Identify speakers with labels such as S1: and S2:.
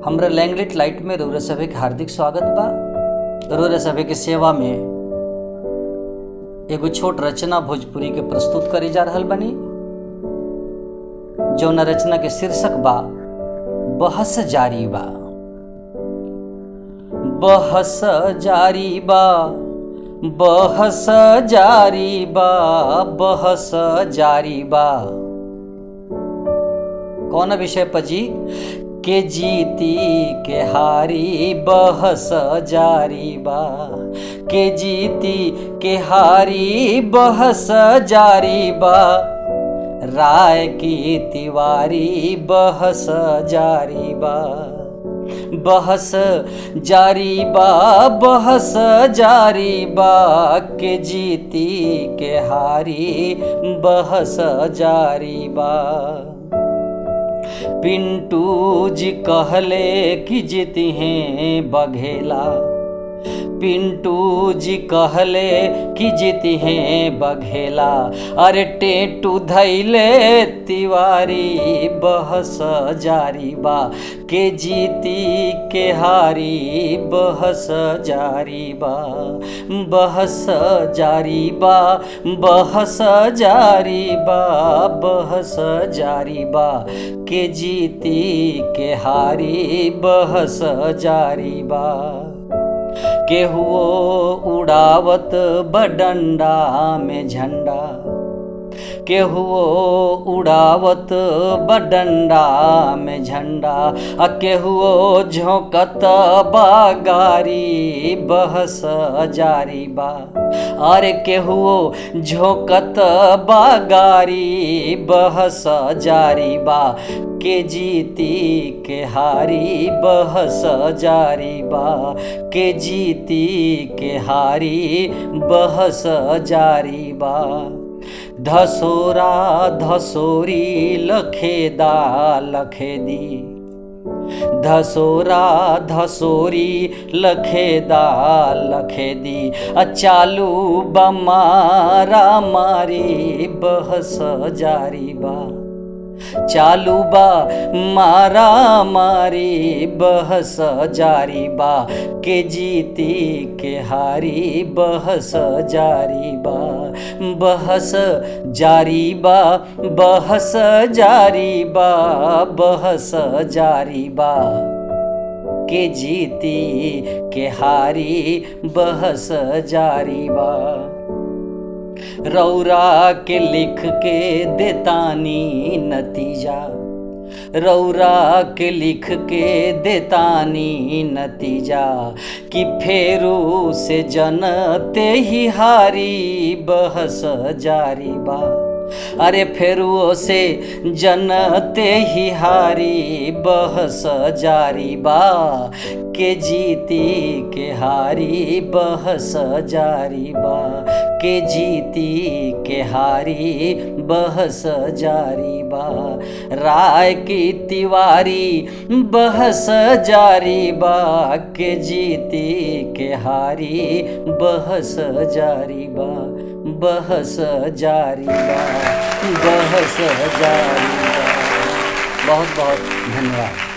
S1: हमरा लैंगलेट लाइट में रउरा सभे के हार्दिक स्वागत बा। रउरा सभे के सेवा में एगो छोट रचना भोजपुरी के प्रस्तुत करे जा रहल बानी, जौना रचना के शीर्षक बा बहस जारी बा। बहस जारी बा, बहस जारी बा, बहस जारी बा। कौन विषय पर जी? के जीती के हारी बहस जारी बा। के जीती के हारी बहस जारी बा। राय की तिवारी बहस जारी बा। बहस जारी बा, बहस जारी बा। के जीती के हारी बहस जारी बा। पिंटू जी कहले कि जीती हैं बघेला। पिंटू जी कहले कि जीती हैं बघेला। अरे टेटू धैले तिवारी बहस जारी बा। के जीती के हारी बहस जारी बा। बहस जारी बा, बहस जारी बा, बहस जारी बा। के जीती के हारी बहस जारी बा। केहुओ उड़ावत बडंडा में झंडा। केहुओ उड़ावत बडंडा में झंडा। आ केहुओ झोंकत बागारी बहस जारी बा। अरे केहुओ झोंकत बागारी बहस जारी बा। के जीती के हारी बहस जारी बा। के जीती के हारी बहस जारी बा। धसोरा धसोरी लखेदा लखेदी। धसोरा धसोरी लखेदा लखेदी। चालू बमारा मारी बहस जारी बा। चालू बा मारा मारी बहस जारी बा। के जीती के हारी बहस जारी बा। बहस जारी बा, बहस जारी बा, बहस जारी बा। के जीती के हारी बहस जारी बा। रौरा के लिख के देतानी नतीजा। रौरा के लिख के देतानी नतीजा। कि फेरू से जनते ही हारी बहस जारी बा। अरे फेरुओ से जनते ही हारी बहस जारी बा। के जीती के हारी बहस जारी बा। के जीती के हारी बहस जारी बा। राय की तिवारी बहस जारी बा। के जीती के हारी बहस जारी बा। बहस जारी बा, बहस जारी बा। बहुत बहुत धन्यवाद।